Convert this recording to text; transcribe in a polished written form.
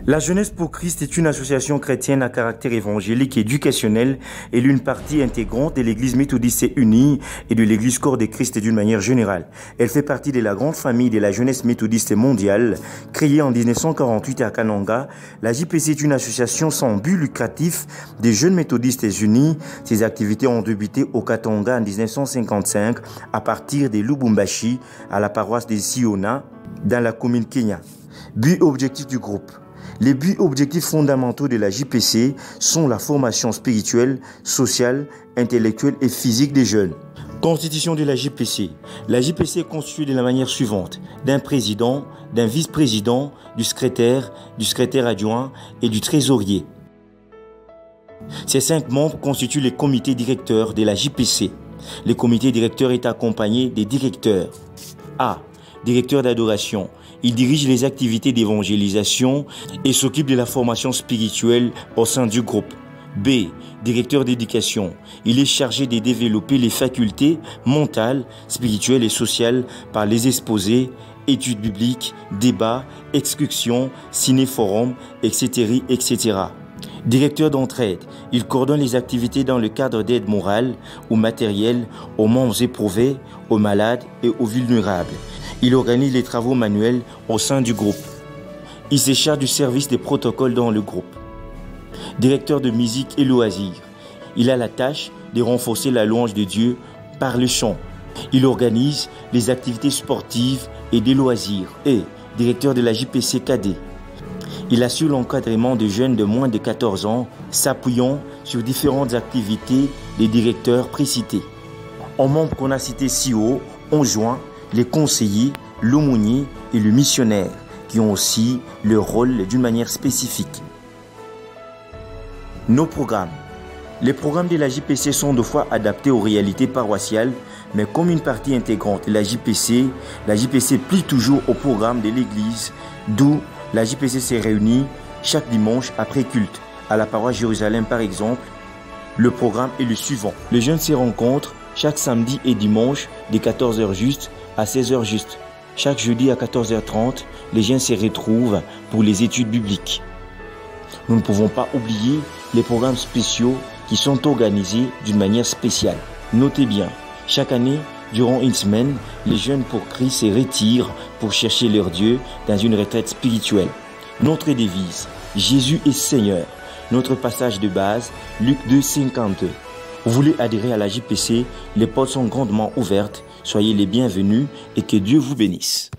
La Jeunesse pour Christ est une association chrétienne à caractère évangélique et éducationnel et l'une partie intégrante de l'Église méthodiste unie et de l'Église Corps de Christ d'une manière générale. Elle fait partie de la grande famille de la Jeunesse méthodiste mondiale. Créée en 1948 à Kananga, la JPC est une association sans but lucratif des jeunes méthodistes unis. Ses activités ont débuté au Katanga en 1955 à partir de Lubumbashi à la paroisse de Siona dans la commune Kenya. But objectif du groupe. Les buts objectifs fondamentaux de la JPC sont la formation spirituelle, sociale, intellectuelle et physique des jeunes. Constitution de la JPC. La JPC est constituée de la manière suivante: d'un président, d'un vice-président, du secrétaire adjoint et du trésorier. Ces 5 membres constituent les comités directeurs de la JPC. Le comité directeur est accompagné des directeurs. A. Directeur d'adoration. Il dirige les activités d'évangélisation et s'occupe de la formation spirituelle au sein du groupe. B. Directeur d'éducation. Il est chargé de développer les facultés mentales, spirituelles et sociales par les exposés, études bibliques, débats, excursions, ciné-forums, etc., etc. Directeur d'entraide. Il coordonne les activités dans le cadre d'aide morale ou matérielle aux membres éprouvés, aux malades et aux vulnérables. Il organise les travaux manuels au sein du groupe. Il se charge du service des protocoles dans le groupe. Directeur de musique et loisirs. Il a la tâche de renforcer la louange de Dieu par le chant. Il organise les activités sportives et des loisirs. Et directeur de la JPC Cadet. Il assure l'encadrement de jeunes de moins de 14 ans, s'appuyant sur différentes activités des directeurs précités. En membres qu'on a cités si haut, on joint les conseillers, l'aumônier et le missionnaire, qui ont aussi leur rôle d'une manière spécifique. Nos programmes. Les programmes de la JPC sont deux fois adaptés aux réalités paroissiales, mais comme une partie intégrante de la JPC plie toujours au programme de l'Église, d'où la JPC s'est réunie chaque dimanche après culte. À la paroisse Jérusalem par exemple, le programme est le suivant. Les jeunes se rencontrent chaque samedi et dimanche de 14h juste à 16h juste. Chaque jeudi à 14h30, les jeunes se retrouvent pour les études bibliques. Nous ne pouvons pas oublier les programmes spéciaux qui sont organisés d'une manière spéciale. Notez bien, chaque année, durant une semaine, les jeunes pour Christ se retirent pour chercher leur Dieu dans une retraite spirituelle. Notre devise, Jésus est Seigneur. Notre passage de base, Luc 2,52. Vous voulez adhérer à la JPC, les portes sont grandement ouvertes. Soyez les bienvenus et que Dieu vous bénisse.